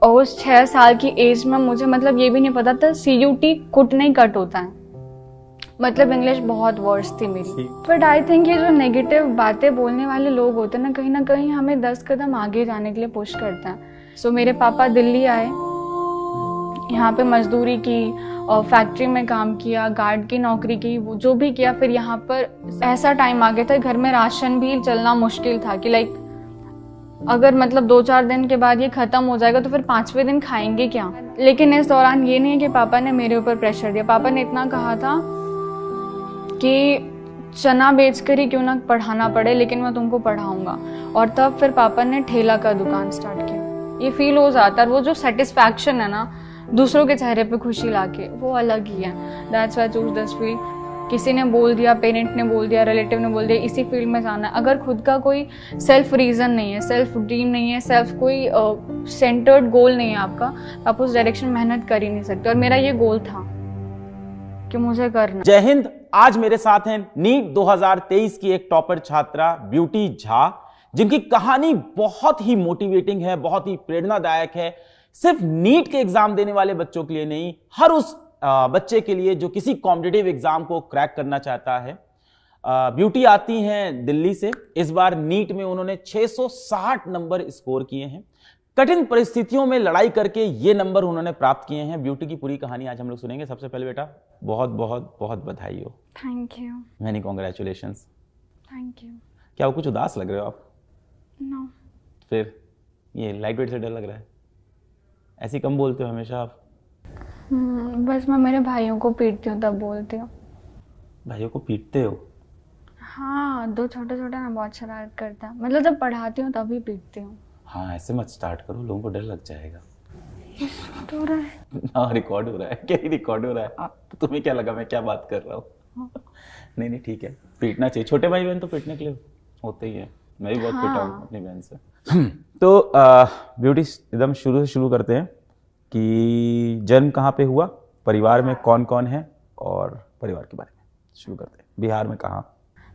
उस 6 साल की एज में मुझे मतलब ये भी नहीं पता था CUT कुट नहीं कट होता है। मतलब इंग्लिश बहुत वर्स थी मेरी। बट आई थिंक ये जो नेगेटिव बातें बोलने वाले लोग होते हैं ना कहीं हमें 10 कदम आगे जाने के लिए पुश करते हैं। सो मेरे पापा दिल्ली आए, यहाँ पे मजदूरी की और फैक्ट्री में काम किया, गार्ड की नौकरी की, वो जो भी किया। फिर यहाँ पर ऐसा टाइम आ गया था घर में राशन भी चलना मुश्किल था कि लाइक अगर मतलब 2-4 दिन के बाद ये खत्म हो जाएगा तो फिर 5वें दिन खाएंगे क्या। लेकिन इस दौरान ये नहीं है कि पापा ने मेरे ऊपर प्रेशर दिया। पापा ने इतना कहा था कि चना बेचकर ही क्यों ना पढ़ाना पड़े लेकिन मैं तुमको पढ़ाऊंगा। और तब फिर पापा ने ठेला का दुकान स्टार्ट किया। ये फील हो जाता है, वो जो सेटिस्फैक्शन है ना दूसरों के चेहरे पे खुशी लाके, वो अलग ही है। That's why I choose this field. किसी ने बोल दिया, पेरेंट ने बोल दिया, रिलेटिव ने बोल दिया इसी फील्ड में जाना है, अगर खुद का कोई सेल्फ रीजन नहीं है, सेल्फ ड्रीम नहीं है, सेल्फ कोई सेंटर्ड गोल नहीं है आपका, आप उस डायरेक्शन में मेहनत कर ही नहीं सकते। और मेरा ये गोल था कि मुझे करना। जय हिंद। आज मेरे साथ हैं नीट 2023 की एक टॉपर छात्रा ब्यूटी झा, जिनकी कहानी बहुत ही मोटिवेटिंग है, बहुत ही प्रेरणादायक है। सिर्फ नीट के एग्जाम देने वाले बच्चों के लिए नहीं, हर उस बच्चे के लिए जो किसी कॉम्पिटिटिव एग्जाम को क्रैक करना चाहता है। ब्यूटी आती हैं दिल्ली से। इस बार नीट में उन्होंने 660 नंबर स्कोर किए हैं। कठिन परिस्थितियों में लड़ाई करके ये नंबर उन्होंने प्राप्त किए हैं। ब्यूटी की पूरी कहानी आज हम लोग सुनेंगे। सबसे पहले बेटा बहुत बहुत बहुत बधाई हो। Thank you. Many congratulations. Thank you. क्या वो कुछ उदास लग रहे हो आप? नो। फिर ये लाइट वेट से डर लग रहा है? ऐसे कम बोलते हो हमेशा आप? बस मैं मेरे भाइयों को पीटती हूँ तब बोलती हूँ। भाइयों को पीटते हो? हाँ, 2 छोटे ना बहुत शरारत करता है। मतलब जब पढ़ाती हूँ तभी पीटती हूँ। हाँ, ऐसे मत स्टार्ट करो, लोगों को डर लग जाएगा। तो रहा है। हाँ, रिकॉर्ड हो रहा है। क्या ही रिकॉर्ड हो रहा है? तो तुम्हें क्या लगा मैं क्या बात कर रहा हूँ? नहीं ठीक है, पीटना चाहिए। छोटे भाई बहन तो पीटने के लिए होते ही है। मैं भी बहुत पीटा हूँ अपनी बहन से। तो ब्यूटी एकदम शुरू से शुरू करते हैं कि जन्म कहाँ पे हुआ, परिवार में कौन कौन है और परिवार के बारे में शुरू करते हैं। बिहार में कहाँ?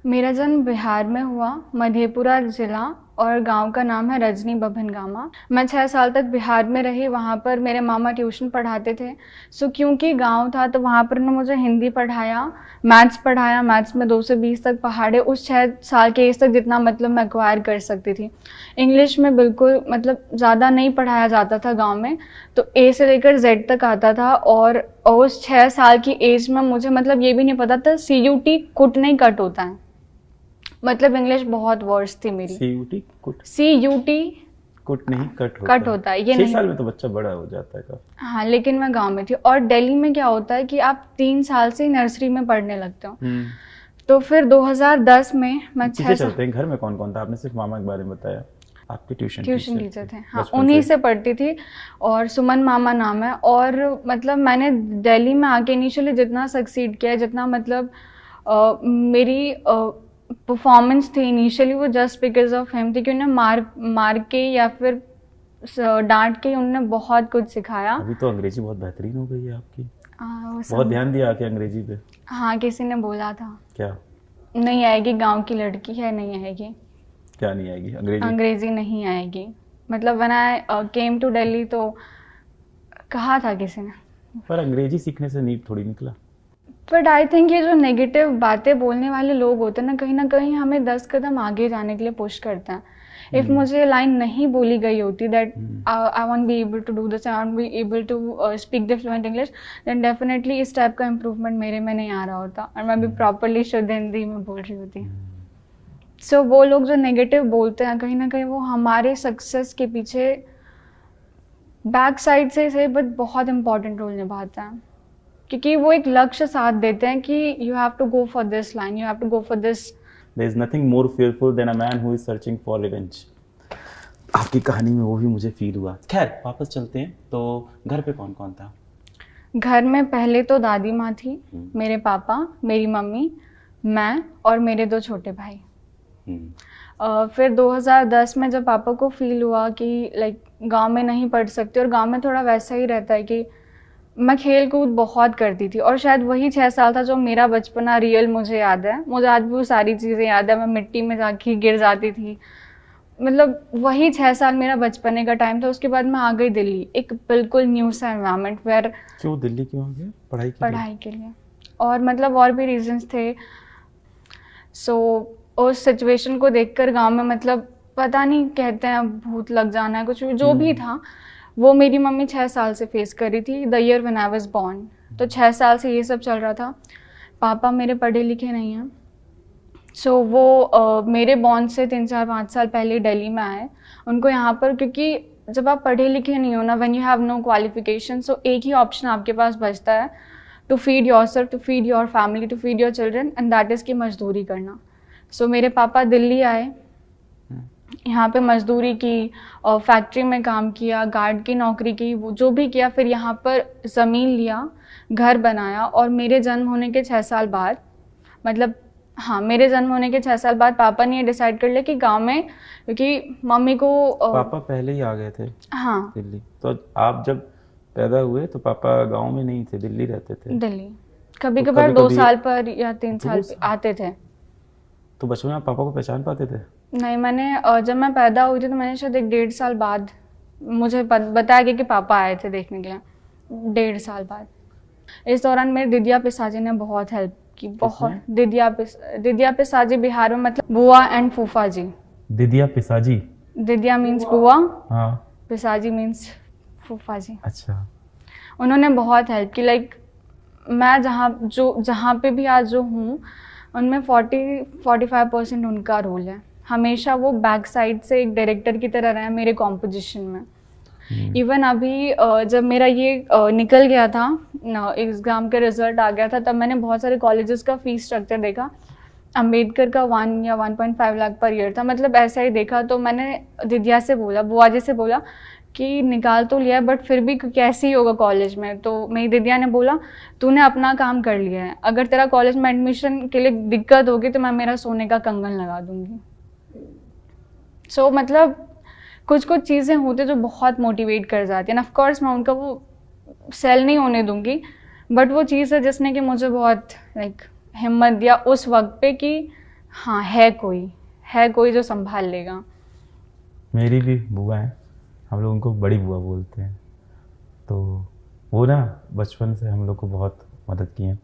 मेरा जन्म बिहार में हुआ, मधेपुरा जिला, और गांव का नाम है रजनी बभनगामा। मैं 6 साल तक बिहार में रही। वहाँ पर मेरे मामा ट्यूशन पढ़ाते थे। सो क्योंकि गांव था तो वहाँ पर उन्होंने मुझे हिंदी पढ़ाया, मैथ्स पढ़ाया। मैथ्स में 2 से 20 तक पहाड़े उस 6 साल के एज तक जितना मतलब मैं एक्वायर कर सकती थी। इंग्लिश में बिल्कुल मतलब ज़्यादा नहीं पढ़ाया जाता था गाँव में, तो A से लेकर Z तक आता था। और उस 6 साल की एज में मुझे मतलब ये भी नहीं पता था CUT कुट नहीं कट होता है। मतलब इंग्लिश बहुत वर्स थी मेरी। CUT कुट? CUT कुट नहीं कट होता है। ये 6 नहीं, साल में तो बच्चा बड़ा हो जाता है काफी। हाँ, लेकिन मैं गांव में थी। और दिल्ली में क्या होता है कि आप 3 साल से नर्सरी में पढ़ने लगते हो। तो फिर 2010 में मैं 6 चलते हैं। घर में कौन कौन था? आपने सिर्फ मामा के बारे में बताया। आपके ट्यूशन टीचर थे। हाँ, उन्हीं से पढ़ती थी। और सुमन मामा नाम है। और मतलब मैंने दिल्ली में आके इनिशियली जितना सक्सीड किया, जितना मतलब मेरी परफॉर्मेंस थी इनिशियली, वो जस्ट बिकॉज ऑफ हिम थी कि उन्हें मार के या फिर डांट के उन्होंने बहुत कुछ सिखाया। अभी तो अंग्रेजी बहुत बेहतरीन हो गई है आपकी। बहुत ध्यान दिया आके अंग्रेजी पे। हाँ, किसी ने बोला था। क्या? नहीं आएगी, गांव की लड़की है, नहीं आएगी। क्या नहीं आएगी? अंग्रेजी नहीं आएगी। मतलब when I came to Delhi तो कहा था किसी ने। पर अंग्रेजी सीखने से नीट थोड़ी निकला। बट आई थिंक ये जो नेगेटिव बातें बोलने वाले लोग होते हैं ना कहीं हमें 10 कदम आगे जाने के लिए पुश करते हैं। इफ मुझे लाइन नहीं बोली गई होती that I want be able to do this, I want be able to speak the fluent English, then definitely इस टाइप का इम्प्रूवमेंट मेरे में नहीं आ रहा होता और मैं भी प्रॉपरली शुद्ध हिंदी में बोल रही होती। सो वो लोग जो नेगेटिव बोलते हैं कहीं ना कहीं वो हमारे सक्सेस के पीछे बैक साइड से सही बट बहुत इंपॉर्टेंट रोल निभाते हैं, क्योंकि वो एक लक्ष्य साथ देते हैं कि you have to go for this line, you have to go for this. There is nothing more fearful than a man who is searching for revenge. आपकी कहानी में वो भी मुझे फील हुआ। खैर वापस चलते हैं। तो घर पे कौन कौन था? घर में पहले तो दादी माँ थी, मेरे पापा, मेरी मम्मी, मैं और मेरे 2 छोटे भाई। फिर 2010 में जब पापा को फील हुआ कि लाइक गांव में नहीं पढ़ सकते, और गांव में थोड़ा वैसा ही रहता है कि मैं खेल कूद बहुत करती थी, और शायद वही 6 साल था जो मेरा बचपना रियल मुझे याद है। मुझे आज भी वो सारी चीज़ें याद है। मैं मिट्टी में जाके गिर जाती थी, मतलब वही 6 साल मेरा बचपने का टाइम था। उसके बाद मैं आ गई दिल्ली, एक बिल्कुल न्यू सा एनवायरनमेंट वेयर। क्यों दिल्ली क्यों आ गए? पढ़ाई के लिए और मतलब और भी रीजंस थे। सो उस सिचुएशन को देखकर गांव में मतलब पता नहीं, कहते हैं भूत लग जाना है, कुछ जो भी था वो मेरी मम्मी 6 साल से फेस कर रही थी, the year when I was born. तो 6 साल से ये सब चल रहा था। पापा मेरे पढ़े लिखे नहीं हैं। सो वो मेरे बॉर्न से 3-4-5 साल पहले दिल्ली में आए। उनको यहाँ पर, क्योंकि जब आप पढ़े लिखे नहीं हो ना, when you have no qualification, so एक ही ऑप्शन आपके पास बचता है, to feed yourself, to feed your family, to feed your children, and that is की मजदूरी करना। सो मेरे पापा दिल्ली आए, यहाँ पे मजदूरी की, फैक्ट्री में काम किया, गार्ड की नौकरी की, वो जो भी किया, फिर यहाँ पर ज़मीन लिया, घर बनाया। और मेरे जन्म होने के 6 साल बाद, मतलब हाँ, मेरे जन्म होने के 6 साल बाद पापा ने ये डिसाइड कर लिया कि गांव में, क्योंकि मम्मी को पापा पहले ही आ गए थे हाँ दिल्ली। तो आप जब पैदा हुए तो पापा गांव में नहीं थे, दिल्ली रहते थे? दिल्ली कभी कभार 2 साल पर या 3 साल पे आते थे। तो बचपन में आप पापा को पहचान पाते थे? नहीं, मैंने जब मैं पैदा हुई थी तो मैंने शायद 1-1.5 साल बाद मुझे बताया गया कि पापा आए थे देखने के लिए, 1.5 साल बाद। इस दौरान मेरे दिदिया पिसाजी ने बहुत हेल्प की, बहुत। दिदिया पिसाजी बिहार में मतलब बुआ एंड फूफा जी। दिदिया पिसाजी? दिदिया मीन्स बुआ, हाँ, पिसाजी मीन्स फूफा जी। अच्छा। उन्होंने बहुत हेल्प की। लाइक मैं जहाँ पे भी आज जो हूँ, उनमें 40-45% उनका रोल है। हमेशा वो बैक साइड से एक डायरेक्टर की तरह रहे मेरे कॉम्पोजिशन में। इवन अभी जब मेरा ये निकल गया था, एग्ज़ाम का रिजल्ट आ गया था, तब मैंने बहुत सारे कॉलेजेस का फीस स्ट्रक्चर देखा। अम्बेडकर का 1 या 1.5 लाख पर ईयर था, मतलब ऐसा ही देखा। तो मैंने दिदिया से बोला, बुआ जी से बोला कि निकाल तो लिया है बट फिर भी कैसे ही होगा कॉलेज में। तो मेरी दिदिया ने बोला, तूने अपना काम कर लिया है, अगर तेरा कॉलेज में एडमिशन के लिए दिक्कत होगी तो मैं मेरा सोने का कंगन लगा दूंगी। सो मतलब कुछ चीज़ें होती जो बहुत मोटिवेट कर जाती हैं। ऑफ कोर्स मैं उनका वो सेल नहीं होने दूंगी, बट वो चीज़ है जिसने कि मुझे बहुत लाइक हिम्मत दिया उस वक्त पे कि हाँ, है कोई जो संभाल लेगा। मेरी भी बुआ है, हम लोग उनको बड़ी बुआ बोलते हैं। तो वो ना बचपन से हम लोग को बहुत मदद की है।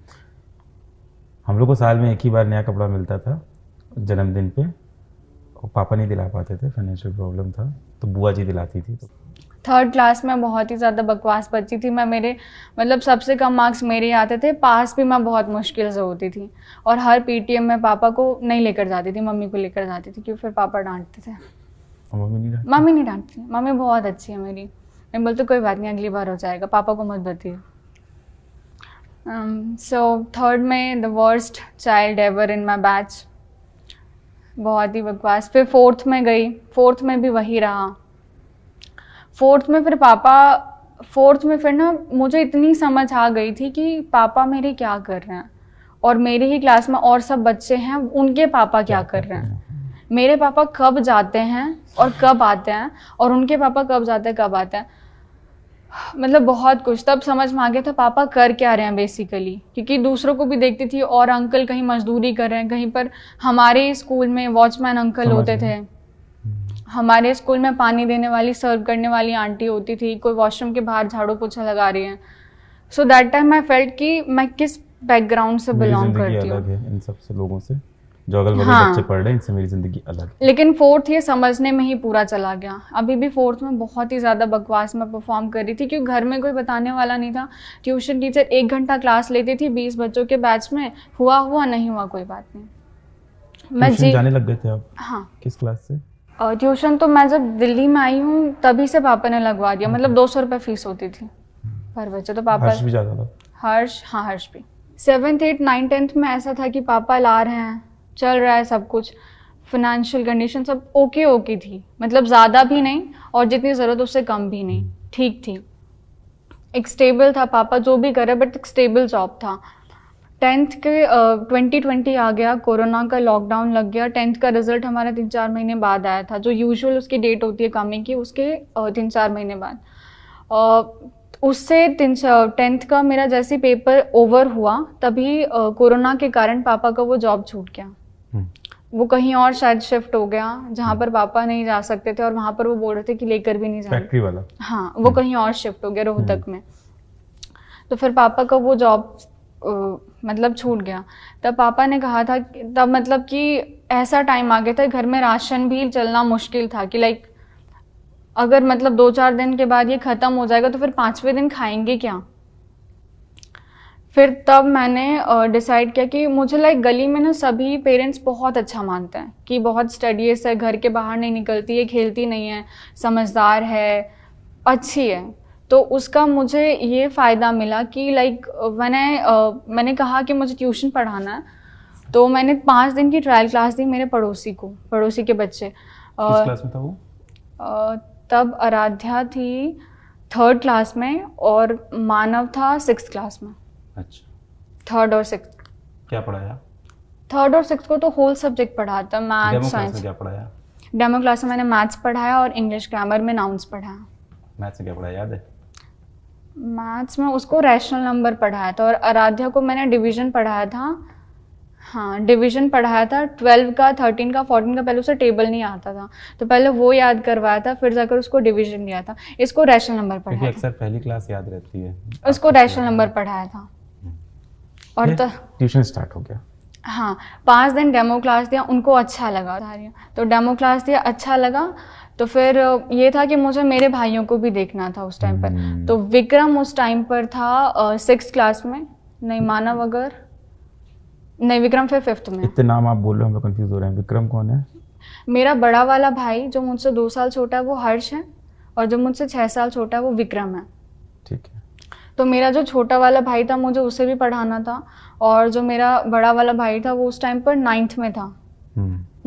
हम लोग को साल में एक ही बार नया कपड़ा मिलता था जन्मदिन पे, और पापा नहीं दिला पाते थे, फाइनेंशियल प्रॉब्लम था, तो बुआ जी दिलाती थी। तो 3rd क्लास में बहुत ही ज़्यादा बकवास बच्ची थी मैं। मेरे मतलब सबसे कम मार्क्स मेरे ही आते थे, पास भी मैं बहुत मुश्किल से होती थी। और हर पीटीएम में पापा को नहीं लेकर जाती थी, मम्मी को लेकर जाती थी, क्योंकि फिर पापा डांटते थे। मम्मी नहीं डांटती। मम्मी बहुत अच्छी है मेरी। मैं बोलती कोई बात नहीं, अगली बार हो जाएगा, पापा को मत बताइए। सो 3rd में the worst child ever in my batch, बहुत ही बकवास। फिर 4th में गई, 4th में भी वही रहा। 4th में फिर फिर ना मुझे इतनी समझ आ गई थी कि पापा मेरे क्या कर रहे हैं, और मेरे ही क्लास में और सब बच्चे हैं, उनके पापा क्या कर रहे हैं। मेरे पापा कब जाते हैं और कब आते हैं, और उनके पापा कब जाते हैं कब आते हैं। मतलब बहुत कुछ तब समझ में आ गया था पापा कर क्या रहे हैं बेसिकली, क्योंकि दूसरों को भी देखती थी, और अंकल कहीं मजदूरी कर रहे हैं, कहीं पर हमारे स्कूल में वॉचमैन अंकल होते थे, हमारे स्कूल में पानी देने वाली, सर्व करने वाली आंटी होती थी, कोई वॉशरूम के बाहर झाड़ू पोछा लगा रही है। So that time I felt कि मैं किस बैकग्राउंड से बिलोंग करती हूँ। इन सब से लोगों से जो अगल बगल बच्चे पढ़ रहे हैं, इनसे मेरी जिंदगी अलग है। लेकिन 4th ये समझने में ही पूरा चला गया। अभी भी 4th में बहुत ही ज़्यादा बकवास में परफॉर्म कर रही थी, क्योंकि घर में कोई बताने वाला नहीं था। ट्यूशन टीचर 1 घंटा क्लास लेती थी 20 बच्चों के बैच में, हुआ नहीं हुआ कोई बात नहीं। मैं जाने लग गए थे आप? हाँ। किस क्लास से? ट्यूशन तो मैं जब दिल्ली में आई हूँ तभी से पापा ने लगवा दिया। मतलब 200 रुपये फीस होती थी पर बच्चे। तो पापा, हर्ष भी जाता था? हर्ष भी। 7th 8th 9th 10th में ऐसा था कि पापा ला रहे हैं, चल रहा है सब कुछ, फाइनेंशियल कंडीशन सब ओके थी। मतलब ज़्यादा भी नहीं और जितनी ज़रूरत उससे कम भी नहीं, ठीक थी। एक स्टेबल था पापा, जो भी करे बट एक स्टेबल जॉब था। 10th के 2020 आ गया, कोरोना का लॉकडाउन लग गया। 10th का रिजल्ट हमारा 3-4 महीने बाद आया था, जो यूजुअल उसकी डेट होती है कमिंग की, उसके 3-4 महीने बाद। उससे 10th का मेरा जैसे पेपर ओवर हुआ तभी कोरोना के कारण पापा का वो जॉब छूट गया। वो कहीं और शायद शिफ्ट हो गया जहाँ पर पापा नहीं जा सकते थे, और वहाँ पर वो बोल रहे थे कि लेकर भी नहीं जाना, फैक्ट्री वाला। हाँ, वो कहीं और शिफ्ट हो गया रोहतक में। तो फिर पापा का वो जॉब मतलब छूट गया। तब पापा ने कहा था, तब मतलब कि ऐसा टाइम आ गया था घर में राशन भी चलना मुश्किल था कि लाइक अगर मतलब 2-4 दिन के बाद ये ख़त्म हो जाएगा तो फिर 5वें दिन खाएंगे क्या। फिर तब मैंने डिसाइड किया कि मुझे लाइक गली में ना सभी पेरेंट्स बहुत अच्छा मानते हैं कि बहुत स्टडीज है, घर के बाहर नहीं निकलती है, खेलती नहीं है, समझदार है, अच्छी है। तो उसका मुझे ये फ़ायदा मिला कि लाइक मैंने कहा कि मुझे ट्यूशन पढ़ाना है, तो मैंने 5 दिन की ट्रायल क्लास दी मेरे पड़ोसी के बच्चे। किस क्लास में था वो? तब आराध्या थी 3rd क्लास में और मानव था 6th क्लास में। अच्छा। 3rd और 6th क्या पढ़ाया? 3rd और 6th को तो होल सब्जेक्ट पढ़ाता, मैथ साइंस। क्या पढ़ाया? डेमो क्लास में मैंने मैथ्स पढ़ाया और इंग्लिश ग्रामर में नाउन्स पढ़ाया। मैथ्स से क्या पढ़ाया याद है? मैथ्स में उसको रैशनल नंबर पढ़ाया था और आराध्या को मैंने डिवीजन पढ़ाया था। हाँ, डिवीजन पढ़ाया था 12 का, 13 का, 14 का। पहले उसे टेबल नहीं आता था तो पहले वो याद करवाया था, फिर जाकर उसको डिवीजन दिया था। इसको रैशनल नंबर पढ़ाया था। अक्सर पहली क्लास याद रहती है। उसको रैशनल नंबर पढ़ाया था और ट्यूशन स्टार्ट हो गया। हाँ, 5 दिन डेमो क्लास दिया, उनको अच्छा लगा। तो डेमो क्लास दिया, अच्छा लगा। तो फिर ये था कि मुझे मेरे भाइयों को भी देखना था उस टाइम पर। तो विक्रम उस टाइम पर था 6th क्लास में, नहीं मानव अगर नहीं, विक्रम फिर 5th में। इतने नाम आप बोल रहे हो, हम कंफ्यूज हो रहे हैं। विक्रम कौन है? मेरा बड़ा वाला भाई जो मुझसे 2 साल छोटा है वो हर्ष है, और जो मुझसे 6 साल छोटा है वो विक्रम है। ठीक है। तो मेरा जो छोटा वाला भाई था मुझे उसे भी पढ़ाना था, और जो मेरा बड़ा वाला भाई था वो उस टाइम पर 9th में था।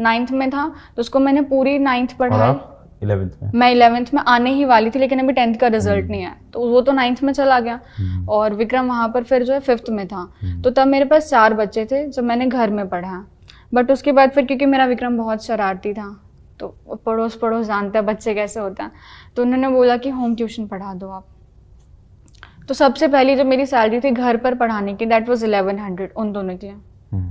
9th में था तो उसको मैंने पूरी 9th पढ़ाई। 11th में? मैं 11th में आने ही वाली थी, लेकिन अभी 10th का रिजल्ट नहीं आया, तो वो तो 9th में चला गया। और विक्रम वहाँ पर फिर जो है 5th में था। तो तब मेरे पास 4 बच्चे थे जो मैंने घर में पढ़ा। बट उसके बाद फिर क्योंकि मेरा विक्रम बहुत शरारती था, तो पड़ोस जानते हैं बच्चे कैसे होते हैं, तो उन्होंने बोला कि होम ट्यूशन पढ़ा दो आप। तो सबसे पहली जो मेरी सैलरी थी घर पर पढ़ाने की, दैट वाज 1100 उन दोनों के लिए।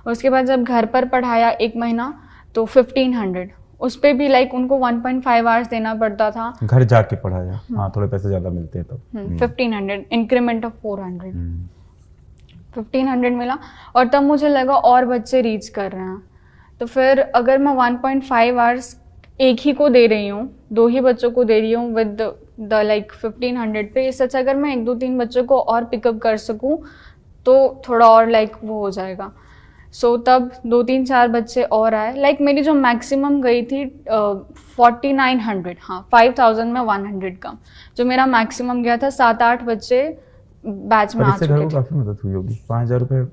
उसके बाद जब घर पर पढ़ाया 1 महीना तो 1500, उस पर भी लाइक उनको 1.5 आवर्स देना पड़ता था। घर जाके पढ़ाया? हाँ, थोड़े पैसे ज़्यादा मिलते हैं तब। 1500 इंक्रीमेंट ऑफ 400, 1500 मिला। और तब मुझे लगा और बच्चे रीच कर रहे हैं, तो फिर अगर मैं 1.5 आवर्स एक ही को दे रही हूँ, 2 ही बच्चों को दे रही हूँ विद द लाइक 1500 पे, इससे अच्छा अगर मैं 1-2-3 बच्चों को और पिकअप कर सकूँ तो थोड़ा और लाइक वो हो जाएगा। सो तब 2-3-4 बच्चे और आए। लाइक मेरी जो मैक्सिमम गई थी 4900, हाँ 5000 में 100 का जो मेरा मैक्सिमम गया था। 7-8 बच्चे बैच में आ चुके थे। काफी मदद हुई होगी, 5000 रुपए।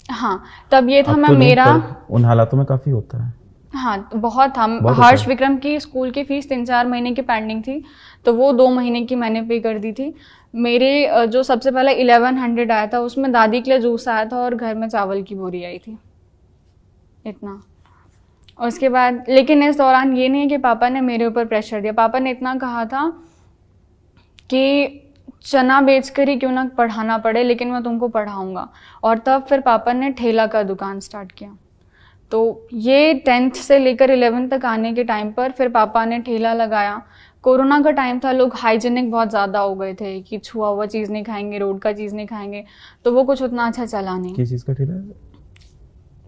हाँ, तब ये था, मैं तो मेरा उन हालातों में काफी होता है। हाँ, बहुत था। हर्ष विक्रम की स्कूल की फीस 3-4 महीने की पेंडिंग थी, तो वो 2 महीने की मैंने पे कर दी थी। मेरे जो सबसे पहले 1100 आया था उसमें दादी के लिए जूस आया था और घर में चावल की बोरी आई थी, इतना। उसके बाद लेकिन इस दौरान ये नहीं है कि पापा ने मेरे ऊपर प्रेशर दिया। पापा ने इतना कहा था कि चना बेचकर ही क्यों ना पढ़ाना पड़े, लेकिन मैं तुमको पढ़ाऊँगा। और तब फिर पापा ने ठेला का दुकान स्टार्ट किया। तो ये 10th से लेकर 11th तक आने के टाइम पर फिर पापा ने ठेला लगाया। कोरोना का टाइम था, लोग हाइजीनिक बहुत ज़्यादा हो गए थे कि छुआ हुआ चीज़ नहीं खाएंगे, रोड का चीज़ नहीं खाएंगे, तो वो कुछ उतना अच्छा चला नहीं। किस चीज़ का ठेला है?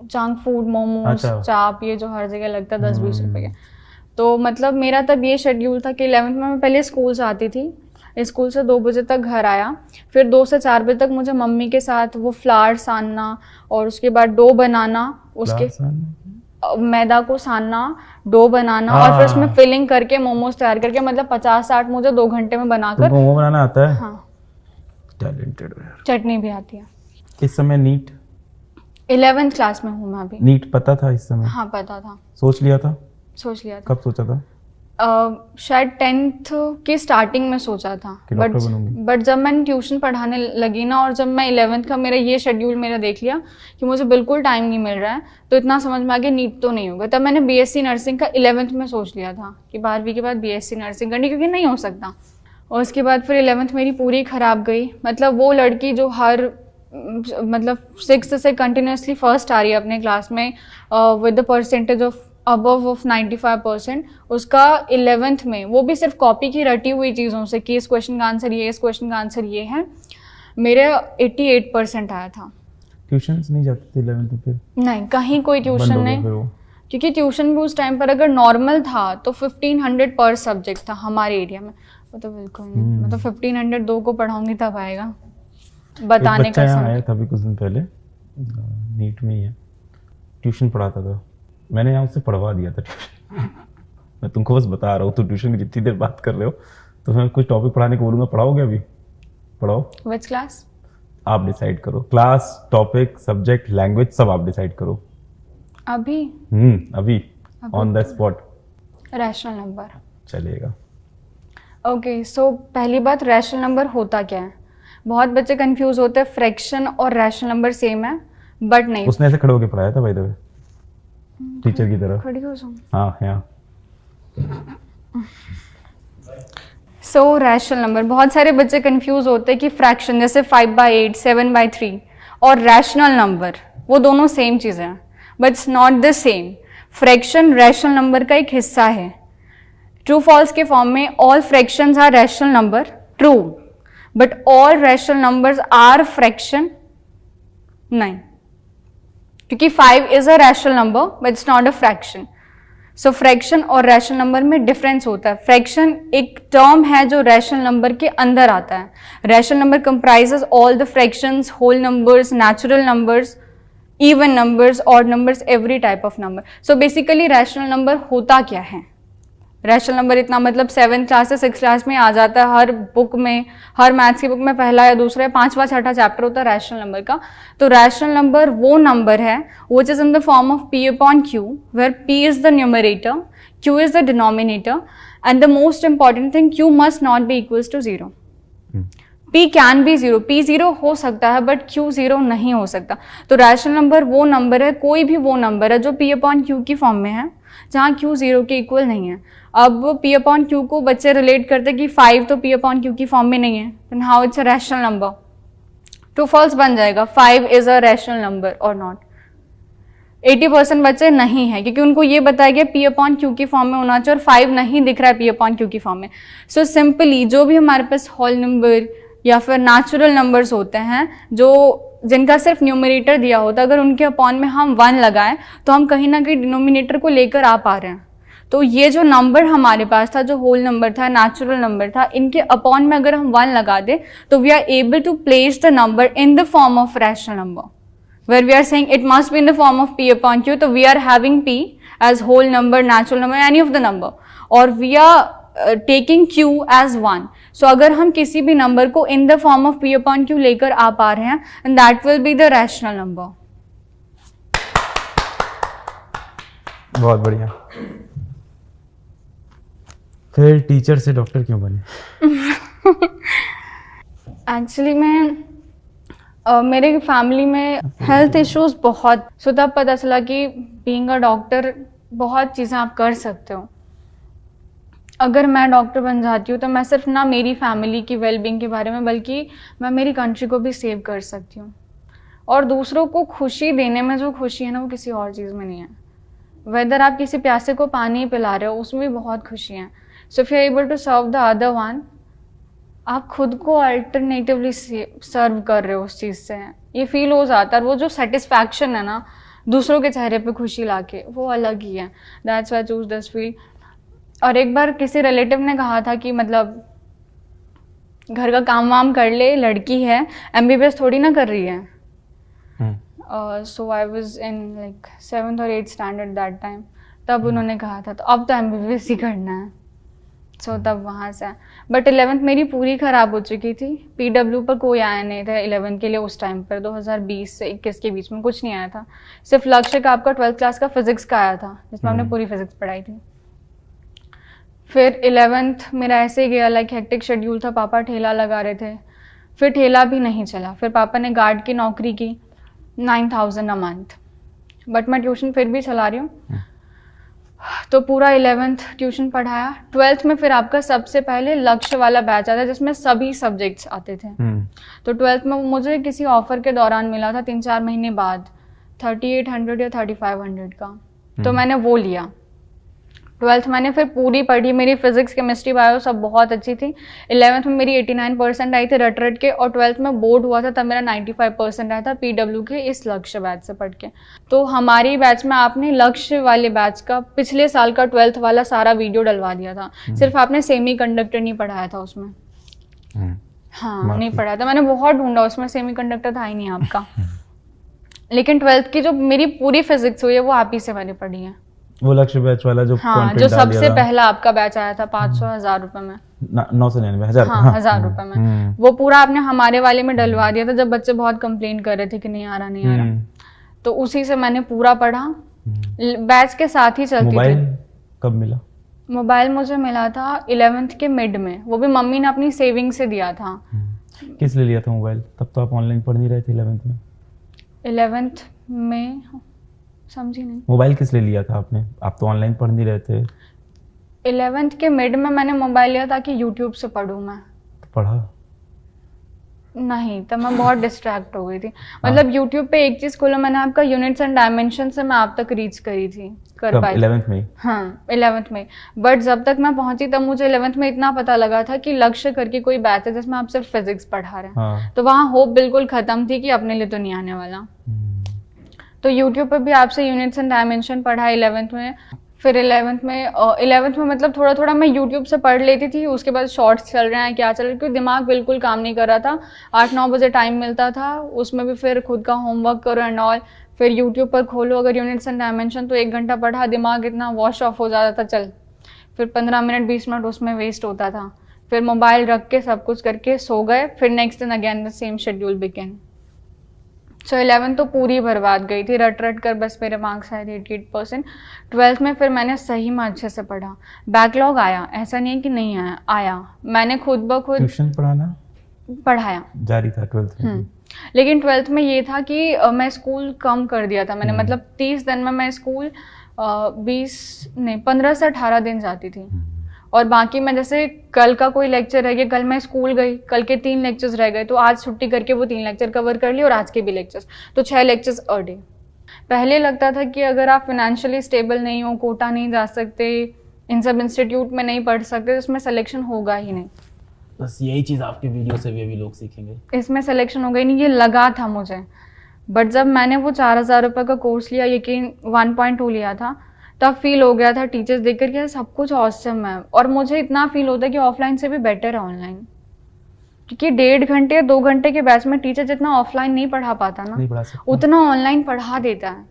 जंक फूड, मोमोज, चाप, ये जो हर जगह लगता है 10-20 रुपए के। तो मतलब मेरा तब ये शेड्यूल था कि 11th में मैं पहले स्कूल जाती थी, स्कूल से 2 बजे तक घर आया, फिर 2 से 4 बजे तक मुझे मम्मी के साथ वो फ्लावर सानना और उसके बाद डो बनाना, उसके मैदा को सानना, डो बनाना और फिर उसमें फिलिंग करके मोमोज तैयार करके, मतलब 50-60 मुझे 2 घंटे में बनाकर। मोमो बनाना आता है? हाँ, टैलेंटेड है। चटनी भी आती है। इस समय नीट 11th क्लास में हूँ मैं अभी। नीट पता था इस समय? हाँ, पता था। सोच लिया था? सोच लिया था। कब सोचा था? शायद 10th की स्टार्टिंग में सोचा था, बट जब मैंने ट्यूशन पढ़ाने लगी ना, और जब मैं 11th का मेरा ये शेड्यूल मेरा देख लिया कि मुझे बिल्कुल टाइम नहीं मिल रहा है, तो इतना समझ में आ गया नीट तो नहीं होगा। तब मैंने बीएससी नर्सिंग का 11th में सोच लिया था कि 12वीं के बाद बीएससी नर्सिंग करनी, क्योंकि नहीं हो सकता। और उसके बाद फिर 11th मेरी पूरी ख़राब गई। मतलब वो लड़की जो हर मतलब 6th से कंटिन्यूसली फर्स्ट आ रही है अपने क्लास में with the percentage of above of 95%, उसका 11th में वो भी सिर्फ कॉपी की रटी हुई चीज़ों से कि इस क्वेश्चन का आंसर ये, इस क्वेश्चन का आंसर ये है, मेरे 88% आया था। ट्यूशन नहीं जाते थे 11th में फिर? नहीं, कहीं कोई ट्यूशन नहीं, क्योंकि ट्यूशन भी उस टाइम पर अगर नॉर्मल था तो 1500 पर सब्जेक्ट था हमारे एरिया में। वो तो बिल्कुल नहीं, मतलब 1500 दो को पढ़ाऊंगी तब आएगा बताने का समय। आया था अभी कुछ दिन पहले, नीट में ही है, ट्यूशन पढ़ाता था, मैंने यहाँ उससे पढ़वा दिया था ट्यूशन। मैं तुमको बस बता रहा हूँ, तो ट्यूशन की जितनी देर बात कर रहे हो तो मैं कुछ टॉपिक पढ़ाने को बोलूँगा, पढ़ाओगे अभी? पढ़ाओ। Which class? आप डिसाइड करो, क्लास, टॉपिक, सब्जेक्ट, लैंग्वेज सब आप डिसाइड करो अभी। अभी on the spot. Rational number चलेगा। ओके, सो पहली बात, रैशनल नंबर होता क्या है? बहुत बच्चे कंफ्यूज होते हैं, फ्रैक्शन और रैशनल नंबर सेम है, बट नहीं। उसने ऐसे खड़े होके पढ़ाया था बाय द वे, टीचर की तरह। खड़ी हो जाऊं? हाँ यहाँ। सो रैशनल नंबर, बहुत सारे बच्चे कंफ्यूज होते हैं कि फ्रैक्शन जैसे 5/8, 7/3 और रैशनल नंबर वो दोनों सेम चीज़ें हैं, but it's not the same. Fraction rational number का एक हिस्सा है। ट्रू फॉल्स के फॉर्म में all fractions are rational number, true, but all rational numbers are fraction नहीं, क्योंकि 5 is a rational number but it's not a fraction. So fraction और rational number में डिफरेंस होता है। फ्रैक्शन एक टर्म है जो रैशनल नंबर के अंदर आता है। Rational number comprises all the fractions, whole numbers, natural numbers, even numbers, odd numbers, every type of number. So basically rational number होता क्या है? रैशनल नंबर इतना मतलब 7th क्लास से 6th क्लास में आ जाता है, हर बुक में, हर मैथ्स की बुक में पहला या दूसरा या 5वां 6ठा चैप्टर होता है रैशनल नंबर का। तो रैशनल नंबर वो नंबर है which is in the form of p upon q, where p is the numerator, q is the denominator, and the most important thing, q must not be equals to 0। p can be 0, p 0 हो सकता है but q 0 नहीं हो सकता। तो rational number वो number है, कोई भी वो नंबर है जो p अपॉन q की फॉर्म में है, जहाँ q 0 के इक्वल नहीं है। अब p अपॉन q को बच्चे रिलेट करते कि 5 तो p अपॉन q की फॉर्म में नहीं है, then how it's a rational number? True false बन जाएगा, 5 इज अ रैशनल नंबर और नॉट। 80% बच्चे नहीं है, क्योंकि उनको ये बताया गया p अपॉन q की फॉर्म में होना चाहिए और 5 नहीं दिख रहा है p अपॉन q की फॉर्म में। सो सिंपली जो भी हमारे पास होल नंबर या फिर नेचुरल नंबर्स होते हैं, जो जिनका सिर्फ न्यूमरेटर दिया होता है, अगर उनके अपॉन में हम 1 लगाएं तो हम कहीं ना कहीं डिनोमिनेटर को लेकर आ पा रहे हैं। तो ये जो नंबर हमारे पास था, जो होल नंबर था, नेचुरल नंबर था, इनके अपॉन में अगर हम 1 लगा दें तो we are able to place the number in the form of rational number, where we are saying it must be in the form of p upon q। तो we are having p as whole number, natural number, any of the number, और we are taking q as 1। So अगर हम किसी भी number को in the form of p upon q लेकर आ पा रहे हैं, and that will be the rational number. बहुत बढ़िया। फिर टीचर से डॉक्टर क्यों बने? एक्चुअली मैं मेरे फैमिली में हेल्थ इश्यूज बहुत, सो तब पता चला कि बीइंग अ डॉक्टर बहुत चीज़ें आप कर सकते हो। अगर मैं डॉक्टर बन जाती हूँ तो मैं सिर्फ ना मेरी फैमिली की वेलबींग के बारे में, बल्कि मैं मेरी कंट्री को भी सेव कर सकती हूँ। और दूसरों को खुशी देने में जो खुशी है ना, वो किसी और चीज़ में नहीं है। वेदर आप किसी प्यासे को पानी पिला रहे हो, उसमें भी बहुत खुशी है। So if you are able to serve the other one, आप खुद को अल्टरनेटिवली सर्व कर रहे हो उस चीज़ से, ये फील हो जाता है। वो जो सेटिस्फैक्शन है ना दूसरों के चेहरे पे खुशी लाके, वो अलग ही है। That's why I choose this field. और एक बार किसी रिलेटिव ने कहा था कि मतलब घर का काम वाम कर ले, लड़की है, MBBS थोड़ी ना कर रही है। सो I was in like 7th और 8th स्टैंडर्ड दैट टाइम, तब उन्होंने कहा था तो अब तो MBBS ही करना है। सो तब वहाँ से, बट 11th मेरी पूरी ख़राब हो चुकी थी। PW पर कोई आया नहीं था 11th के लिए उस टाइम पर, 2020 से 21 के बीच में कुछ नहीं आया था। सिर्फ लक्ष्य का आपका 12th क्लास का फिजिक्स का आया था, जिसमें हमने पूरी फिजिक्स पढ़ाई थी। फिर 11th मेरा ऐसे ही गया, लाइक हेक्टिक शेड्यूल था, पापा ठेला लगा रहे थे, फिर ठेला भी नहीं चला। फिर पापा ने गार्ड की नौकरी की, 9,000 अ मंथ, बट मैं ट्यूशन फिर भी चला रही हूँ। तो पूरा 11th ट्यूशन पढ़ाया। 12th में फिर आपका सबसे पहले लक्ष्य वाला बैच आता है, जिसमें सभी सब्जेक्ट्स आते थे। तो 12th में मुझे किसी ऑफर के दौरान मिला था 3-4 महीने बाद 3800 या 3500 का, तो मैंने वो लिया। 12th मैंने फिर पूरी पढ़ी, मेरी फिजिक्स केमिस्ट्री बायो सब बहुत अच्छी थी। 11th में मेरी 89% आई थी रट के, और 12th में बोर्ड हुआ था तब मेरा 95% आया था PW के इस लक्ष्य बैच से पढ़ के। तो हमारी बैच में आपने लक्ष्य वाले बैच का पिछले साल का 12th वाला सारा वीडियो डलवा दिया था, सिर्फ आपने सेमी कंडक्टर नहीं पढ़ाया था उसमें। हाँ नहीं पढ़ा था, मैंने बहुत ढूंढा, उसमें सेमी कंडक्टर था ही नहीं आपका। लेकिन 12th की जो मेरी पूरी फिजिक्स हुई है वो आप ही से मैंने पढ़ी है। वो लक्ष्य बैच वाला जो हाँ, जो सबसे पहला आपका बैच आया था 500-1000 रुपए में, 999 हाँ 1000 रुपए में, वो पूरा आपने हमारे वाले में डलवा दिया था जब बच्चे बहुत कंप्लेन कर रहे थे कि नहीं आ रहा। तो उसी से मैंने पूरा पढ़ा, बैच के साथ ही चलती थी। मोबाइल कब मिला? मोबाइल मुझे मिला था 11th के मिड में, वो भी मम्मी ने अपनी सेविंग से दिया था। किस लिए लिया था मोबाइल? तब तो आप ऑनलाइन पढ़ नहीं रहे थे 11th में। 11th में समझी नहीं। मोबाइल किस लिए लिया था आपने? आप तो ऑनलाइन पढ़ नहीं रहे थे। 11th के मिड में मैंने मोबाइल लिया ताकि YouTube से पढूं मैं। तो पढ़ा नहीं, तब मैं बहुत डिस्ट्रैक्ट हो गई थी। मतलब YouTube पे एक चीज खोलो मैंने, आपका यूनिट्स एंड डायमेंशन से मैं आप तक रीच करी थी, कर पाई 11th में। हाँ 11th में, बट जब तक मैं पहुंची तब मुझे 11th में इतना पता लगा था कि लक्ष्य करके कोई बैच है जिसमें आप सिर्फ फिजिक्स पढ़ा रहे हैं। हाँ। तो वहाँ होप बिल्कुल खत्म थी कि अपने लिए तो नहीं आने वाला। तो YouTube पे भी आपसे यूनिट्स एंड डायमेंशन पढ़ा 11th में। फिर 11th में मतलब थोड़ा थोड़ा मैं YouTube से पढ़ लेती थी, उसके बाद शॉर्ट्स चल रहे हैं क्या चल रहा है, क्योंकि दिमाग बिल्कुल काम नहीं कर रहा था। 8-9 बजे टाइम मिलता था, उसमें भी फिर खुद का होमवर्क करो एंड ऑल, फिर YouTube पर खोलो अगर यूनिट्स एंड डायमेंशन, तो 1 घंटा पढ़ा, दिमाग इतना वॉश ऑफ हो जाता था, चल फिर 15 मिनट 20 मिनट उसमें वेस्ट होता था। फिर मोबाइल रख के सब कुछ करके सो गए, फिर नेक्स्ट दिन again the same schedule begin. So 11th तो पूरी बर्बाद गई थी, रट कर बस मेरे मार्क्स आए थे 88%। 12th में फिर मैंने सही में अच्छे से पढ़ा, बैकलॉग आया, ऐसा नहीं है कि नहीं आया, मैंने खुद ब खुद ट्यूशन पढ़ाया जारी था 12th में। लेकिन 12th में ये था कि मैं स्कूल कम कर दिया था मैंने, मतलब 30 दिन में मैं स्कूल 15 से 18 दिन जाती थी, और बाकी मैं जैसे कल का कोई लेक्चर रह गया, कल मैं स्कूल गई, कल के 3 लेक्चर्स रह गए तो आज छुट्टी करके वो 3 लेक्चर कवर कर लिए, और आज के भी लेक्चर्स, तो 6 लेक्चर्स अ डे। पहले लगता था कि अगर आप फाइनेंशियली स्टेबल नहीं हो, कोटा नहीं जा सकते, इन सब इंस्टीट्यूट में नहीं पढ़ सकते, तो इसमें सिलेक्शन होगा ही नहीं। बस यही चीज़ आपके वीडियो से भी अभी लोग सीखेंगे, इसमें सिलेक्शन होगा ही नहीं, ये लगा था मुझे। बट जब मैंने वो 4000 रुपये का कोर्स लिया, यकीन 1.2 लिया था, तब फील हो गया था टीचर्स देखकर कि सब कुछ ऑसम है। और मुझे इतना फील होता है कि ऑफलाइन से भी बेटर है ऑनलाइन, क्योंकि 1.5 घंटे 2 घंटे के बैच में टीचर जितना ऑफलाइन नहीं पढ़ा पाता ना, उतना ऑनलाइन पढ़ा देता है।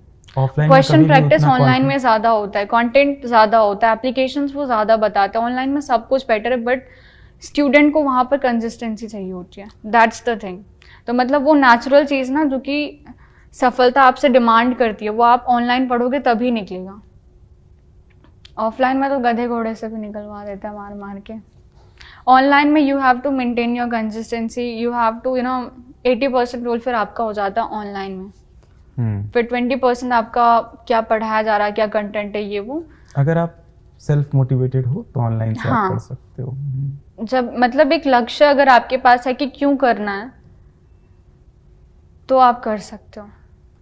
क्वेश्चन प्रैक्टिस ऑनलाइन में ज्यादा होता है, कंटेंट ज्यादा होता है, एप्लीकेशंस वो ज्यादा बताते हैं, ऑनलाइन में सब कुछ बेटर है, बट स्टूडेंट को वहाँ पर कंसिस्टेंसी चाहिए होती है, दैट्स द थिंग। तो मतलब वो नेचुरल चीज़ ना जो कि सफलता आपसे डिमांड करती है, वो आप ऑनलाइन पढ़ोगे तभी निकलेगा। ऑफलाइन में तो गधे घोड़े से भी निकलवा देते हैं मार मार के। ऑनलाइन में you have to maintain your consistency, you have to 80% role फिर आपका हो जाता है ऑनलाइन में। फिर 20% आपका क्या पढ़ाया जा रहा है, क्या कंटेंट है, ये वो। अगर आप सेल्फ मोटिवेटेड हो तो ऑनलाइन से आप पढ़ सकते हो। जब मतलब एक लक्ष्य अगर आपके पास है कि क्यों करना है, तो आप कर सकते हो।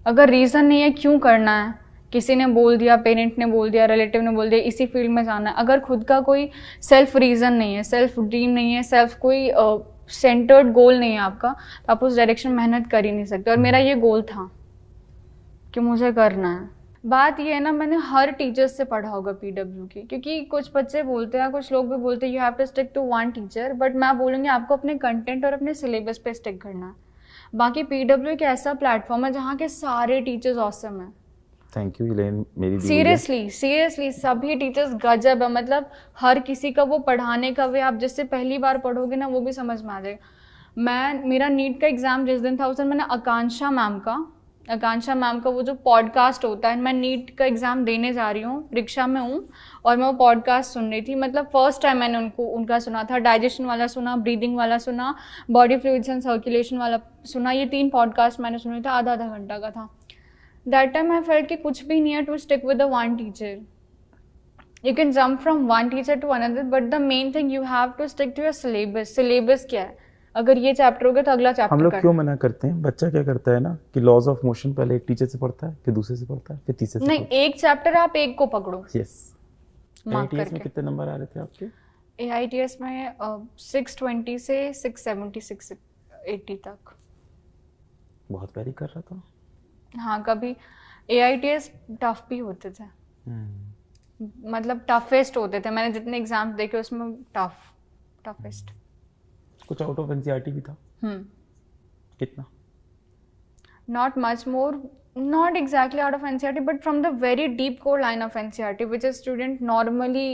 अगर रीज़न नहीं है क्यों करना है, किसी ने बोल दिया, पेरेंट ने बोल दिया, रिलेटिव ने बोल दिया इसी फील्ड में जाना है, अगर खुद का कोई सेल्फ रीज़न नहीं है, सेल्फ ड्रीम नहीं है, सेल्फ कोई सेंटर्ड गोल नहीं है आपका, तो आप उस डायरेक्शन मेहनत कर ही नहीं सकते। और मेरा ये गोल था कि मुझे करना है। बात ये है ना, मैंने हर टीचर्स से पढ़ा होगा PW की, क्योंकि कुछ बच्चे बोलते हैं, कुछ लोग भी बोलते हैं you have to stick to one teacher, but मैं बोलूँगी आपको अपने कंटेंट और अपने सिलेबस पे स्टिक करना है। बाकी PW एक ऐसा प्लेटफॉर्म है जहाँ के सारे टीचर्स ऑसम है। थैंक यू इलेन, मेरी सीरियसली सभी टीचर्स गजब है। मतलब हर किसी का वो पढ़ाने का वे, आप जिससे पहली बार पढ़ोगे ना वो भी समझ में आ जाएगा। मेरा नीट का एग्ज़ाम जिस दिन था उस दिन मैंने आकांक्षा मैम का वो जो पॉडकास्ट होता है, मैं नीट का एग्ज़ाम देने जा रही हूँ, रिक्शा में हूँ और मैं वो पॉडकास्ट सुन रही थी। मतलब फर्स्ट टाइम मैंने उनका सुना था, डाइजेशन वाला सुना, ब्रीदिंग वाला सुना, बॉडी फ्लूइड्स एंड सर्कुलेशन वाला सुना। ये 3 पॉडकास्ट मैंने सुने थे, आधा घंटा का था। दैट टाइम आई फेल्ट कि कुछ भी नहीं है to stick with the one teacher. You can jump from one teacher to another, but the main thing you have to stick to your syllabus. Syllabus क्या है, अगर ये चैप्टर हो गया तो अगला चैप्टर हम लोग क्यों मना करते हैं? बच्चा क्या करता है ना कि लॉज ऑफ मोशन पहले एक टीचर से पढ़ता है, फिर दूसरे से पढ़ता है, फिर तीसरे से नहीं, एक चैप्टर आप एक को पकड़ो। यस। मार्क AITS में करके। कितने नंबर आ रहे थे आपके? AITS में 620 से 670 680 तक। बहुत वेरी कर रहा था। हाँ, कभी AITS टफ भी होते थे, मतलब टफेस्ट होते थे। मैंने जितने एग्जाम्स देखे उसमें टफेस्ट। कुछ आउट ऑफ एनसीईआरटी भी था? कितना? Not much more, not exactly out of NCERT, but from the very deep core line of NCERT, which a student normally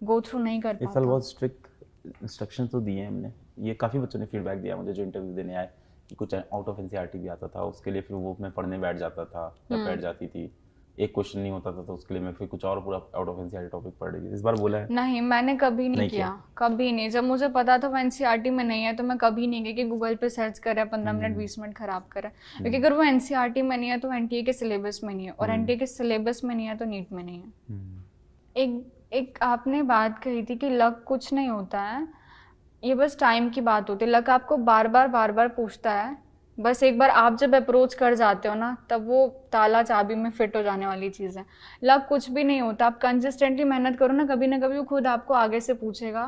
go through नहीं कर इस साल पाता। बहुत स्ट्रिक्ट इंस्ट्रक्शन तो दिए हैं हमने। ये काफ़ी बच्चों ने फीडबैक दिया मुझे जो इंटरव्यू देने आए कि कुछ आउट ऑफ एनसीईआरटी भी आता था, उसके लिए फिर वो मैं पढ़ने बैठ जाता था या बैठ जाती थी। एक क्वेश्चन नहीं होता था तो उसके लिए मैं फिर कुछ और पूरा आउट ऑफ एनसीईआरटी टॉपिक पढ़ रही थी। इस बार बोला है? नहीं, मैंने कभी नहीं किया, कभी नहीं। जब मुझे पता था वो NCERT में नहीं है तो मैं कभी नहीं गई कि गूगल पे सर्च करा, 15 मिनट 20 मिनट खराब करा। क्योंकि अगर वो NCERT में नहीं है तो NTA के सिलेबस में नहीं है, और NTA के सिलेबस में नहीं है तो नीट में नहीं है। एक आपने बात कही थी कि लक कुछ नहीं होता है, ये बस टाइम की बात होती है। लक आपको बार बार पूछता है, बस एक बार आप जब अप्रोच कर जाते हो ना तब वो ताला चाबी में फिट हो जाने वाली चीज़ है। लक कुछ भी नहीं होता, आप कंसिस्टेंटली मेहनत करो ना कभी वो खुद आपको आगे से पूछेगा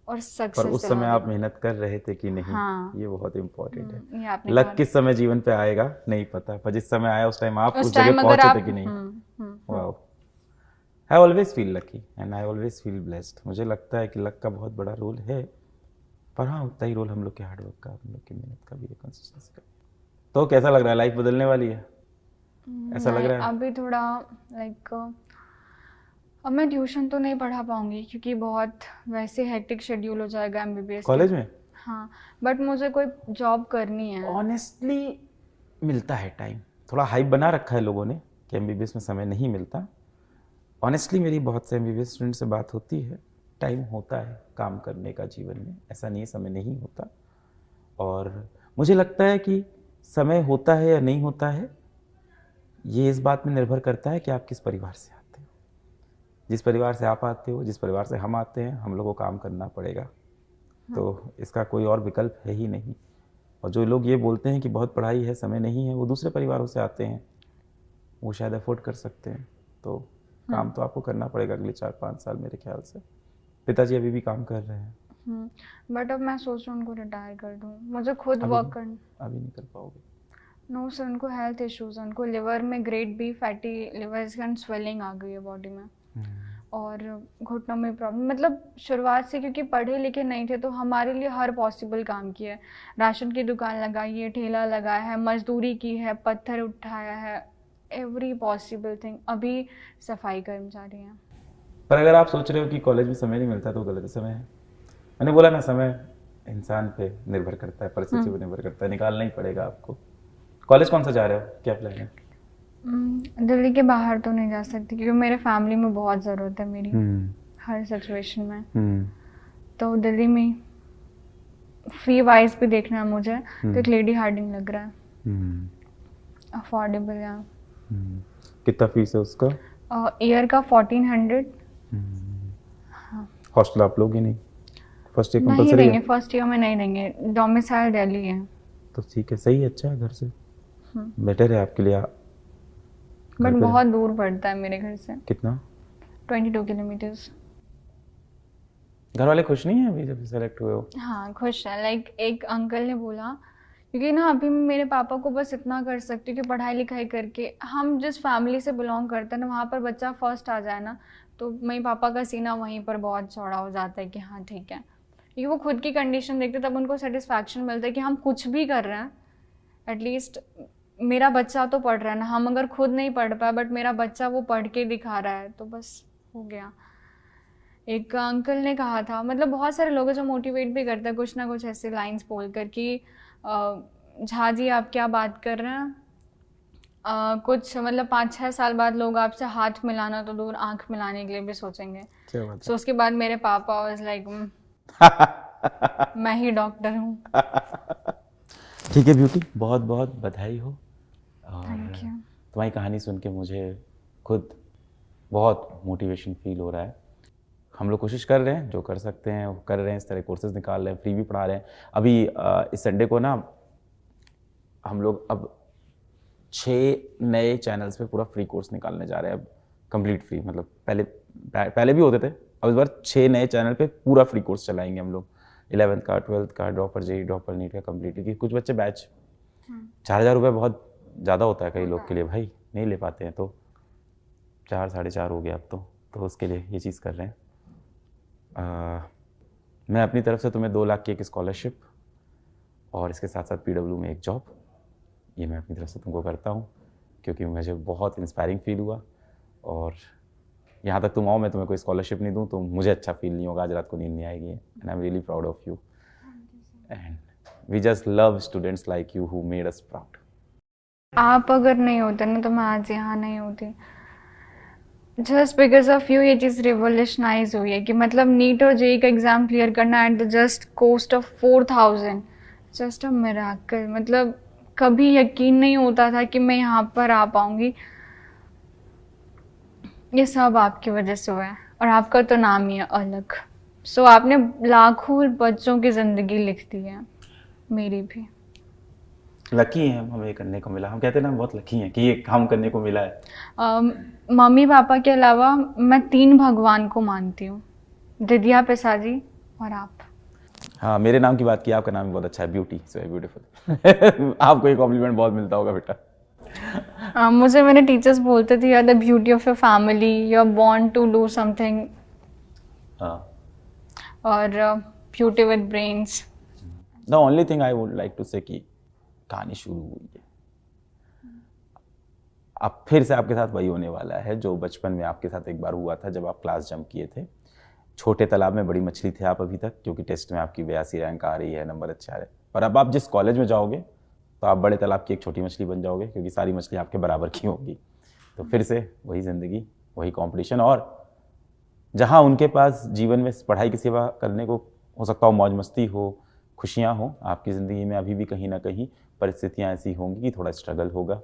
और सक्सेस। पर उस समय आप मेहनत कर रहे थे कि नहीं? हाँ, ये बहुत इम्पोर्टेंट है। ये आपने लक किस समय जीवन पे आएगा नहीं पता, पर जिस समय आया उस टाइम आप उस जगह पहुंचे थे कि नहीं। Wow, I always feel lucky and I always feel blessed. मुझे लगता है कि लक का बहुत बड़ा रोल है, पर हाँ उतना ही रोल हम लोग के हार्डवर्क का, हम लोग की मेहनत का भी है, कंसिस्टेंसी का। तो कैसा लग रहा है? लाइफ बदलने वाली है ऐसा लग रहा है? अभी थोड़ा लाइक अब मैं ट्यूशन तो नहीं पढ़ा पाऊंगी क्योंकि बहुत वैसे हेक्टिक शेड्यूल हो जाएगा MBBS कॉलेज में। हाँ, बट मुझे कोई जॉब करनी है। ऑनेस्टली मिलता है टाइम, थोड़ा हाइप बना रखा है लोगों ने कि MBBS में समय नहीं मिलता। ऑनेस्टली मेरी बहुत से MBBS स्टूडेंट से बात होती है, टाइम होता है काम करने का जीवन में, ऐसा नहीं समय नहीं होता। और मुझे लगता है कि समय होता है या नहीं होता है ये इस बात में निर्भर करता है कि आप किस परिवार से आते हो। जिस परिवार से आप आते हो, जिस परिवार से हम आते हैं, हम लोगों को काम करना पड़ेगा। तो इसका कोई और विकल्प है ही नहीं। और जो लोग ये बोलते हैं कि बहुत पढ़ाई है समय नहीं है, वो दूसरे परिवारों से आते हैं, वो शायद अफोर्ड कर सकते हैं। तो काम तो आपको करना पड़ेगा अगले 4-5 साल मेरे ख्याल से। पिताजी अभी भी काम कर रहे हैं। बट अब मैं सोच रहा हूँ उनको रिटायर कर दूँ, मुझे खुद वर्क करना। अभी नहीं कर पाओगे? नो सर, उनको हेल्थ इश्यूज हैं, उनको लिवर में grade B fatty liver and swelling आ गई है बॉडी में, और घुटनों में प्रॉब्लम। मतलब शुरुआत से क्योंकि पढ़े लिखे नहीं थे तो हमारे लिए हर पॉसिबल काम किया है। राशन की दुकान लगाई है, ठेला लगाया है, मजदूरी की है, पत्थर उठाया है, एवरी पॉसिबल थिंग। अभी सफाई कर्मचारी हैं। पर अगर आप सोच रहे हो कि कॉलेज में समय नहीं मिलता तो गलत समय है। मैंने बोला ना, समय इंसान पे निर्भर करता है, परिस्थिति पे निर्भर करता है, निकालना ही पड़ेगा आपको। कॉलेज कौन सा जा रहे हो, क्या प्लान है? दिल्ली के बाहर तो नहीं जा सकती क्योंकि मेरे फैमिली में बहुत ज़रूरत है मेरी हर सिचुएशन में। तो दिल्ली में फी वाइज भी देखना है मुझे, तो एक लेडी हार्डिंग लग रहा है, अफोर्डेबल है। कितना फीस है उसका? ईयर का 1400। हॉस्टल आप लोग ही नहीं? फर्स्ट ईयर नहीं कंपलसरी देंगे, है? फर्स्ट ईयर में नहीं देंगे, डोमिसाइल दिल्ली है। तो ठीक है, सही है, अच्छा है, घर से बेटर है आपके लिए। बट बहुत दूर पड़ता है मेरे घर से। कितना? 22 किलोमीटर्स। घर वाले खुश नहीं है अभी जब सेलेक्ट हुए हो? हाँ खुश है। लाइक एक अंकल ने बोला, क्योंकि ना अभी मैं मेरे पापा को बस इतना कर सकती हूँ कि पढ़ाई लिखाई करके, हम जिस फैमिली से बिलोंग करते हैं ना वहाँ पर बच्चा फर्स्ट आ जाए ना तो मेरे पापा का सीना वहीं पर बहुत चौड़ा हो जाता है कि हाँ ठीक है। क्योंकि वो खुद की कंडीशन देखते तब उनको सेटिस्फैक्शन मिलता है कि हम कुछ भी कर रहे हैं, एटलीस्ट मेरा बच्चा तो पढ़ रहा है ना। हम अगर खुद नहीं पढ़ पाए बट मेरा बच्चा वो पढ़ के दिखा रहा है तो बस हो गया। एक अंकल ने कहा था, मतलब बहुत सारे लोग हैं जो मोटिवेट भी करते हैं कुछ ना कुछ ऐसे लाइंस बोल कर कि झा जी आप क्या बात कर रहे हैं, कुछ मतलब 5-6 साल बाद लोग आपसे हाथ मिलाना तो दूर आंख मिलाने के लिए भी सोचेंगे। तो उसके बाद मेरे पापा वाज लाइक मैं ही डॉक्टर हूँ। ठीक है ब्यूटी, बहुत बहुत बधाई हो। Thank you. तुम्हारी कहानी सुन के मुझे खुद बहुत मोटिवेशन फील हो रहा है। हम लोग कोशिश कर रहे हैं, जो कर सकते हैं वो कर रहे हैं, इस तरह कोर्सेज निकाल रहे हैं, फ्री भी पढ़ा रहे हैं। अभी इस संडे को ना हम लोग अब 6 नए चैनल्स पे पूरा फ्री कोर्स निकालने जा रहे हैं, अब कंप्लीट फ्री, मतलब पहले भी होते थे, अब इस बार 6 नए चैनल पे पूरा फ्री कोर्स चलाएंगे हम लोग। 11th का, 12th का, ड्रॉपर जेई, ड्रॉपर नीट का कंप्लीट, क्योंकि कुछ बच्चे बैच 4,000 रुपये बहुत ज़्यादा होता है कई लोग के लिए, भाई नहीं ले पाते हैं, तो 4 साढ़े 4 हो गया अब तो उसके लिए ये चीज़ कर रहे हैं। मैं अपनी तरफ से तुम्हें 2 लाख की एक स्कॉलरशिप और इसके साथ साथ PW में एक जॉब, ये मैं अपनी तरफ से तुमको करता हूँ, क्योंकि मुझे बहुत इंस्पायरिंग फील हुआ। और यहाँ तक तुम आओ, मैं तुम्हें कोई स्कॉलरशिप नहीं दूँ तो मुझे अच्छा फील नहीं होगा, आज रात को नींद नहीं आएगी। And I am really proud of you and we just love students like you who made us proud. आप अगर नहीं होते ना तो मैं आज यहाँ नहीं होती। जस्ट बिकॉज ऑफ यू ये चीज़ रिवोल्यूशनाइज हुई है कि मतलब नीट और जेई का एग्ज़ाम क्लियर करना at the just cost of 4,000, just a miracle. मतलब कभी यकीन नहीं होता था कि मैं यहाँ पर आ पाऊँगी। ये सब आपकी वजह से हुआ है और आपका तो नाम ही है अलग। सो आपने लाखों बच्चों की ज़िंदगी लिख दी है, मेरी भी। लकी हैं हमें ये करने को मिला, हम कहते हैं ना बहुत लकी हैं कि ये काम करने को मिला है। मम्मी पापा के अलावा मैं 3 भगवान को मानती हूँ, दिदिया, पिसाजी और आप। हाँ, मेरे नाम की बात की, आपका नाम भी बहुत अच्छा है, ब्यूटी, सो ब्यूटीफुल। आपको एक कॉम्प्लीमेंट बहुत मिलता होगा बेटा। मुझे मेरे टीचर्स बोलते थे, you are the beauty of your family, you are born to do something, और beauty with brains. The only thing I would like to say कि कहानी शुरू हुई है, अब फिर से आपके साथ वही होने वाला है जो बचपन में आपके साथ एक बार हुआ था जब आप क्लास जंप किए थे। छोटे तालाब में बड़ी मछली थे आप अभी तक, क्योंकि टेस्ट में आपकी 82 रैंक आ रही है, नंबर अच्छे आ रहे हैं। और अब आप जिस कॉलेज में जाओगे तो आप बड़े तालाब की एक छोटी मछली बन जाओगे, क्योंकि सारी मछली आपके बराबर की होगी। तो फिर से वही ज़िंदगी, वही कंपटीशन, और जहाँ उनके पास जीवन में पढ़ाई की सेवा करने को हो सकता हो मौज मस्ती हो, खुशियाँ हो, आपकी ज़िंदगी में अभी भी कहीं ना कहीं परिस्थितियाँ ऐसी होंगी कि थोड़ा स्ट्रगल होगा,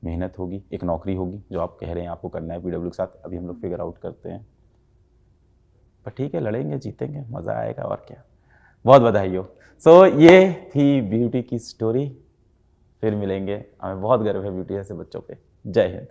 मेहनत होगी, एक नौकरी होगी जो आप कह रहे हैं आपको करना है PW के साथ, अभी हम लोग फिगर आउट करते हैं। पर ठीक है, लड़ेंगे, जीतेंगे, मज़ा आएगा, और क्या। बहुत बधाई हो। सो ये थी ब्यूटी की स्टोरी, फिर मिलेंगे। हमें बहुत गर्व है ब्यूटी जैसे बच्चों पे। जय हिंद।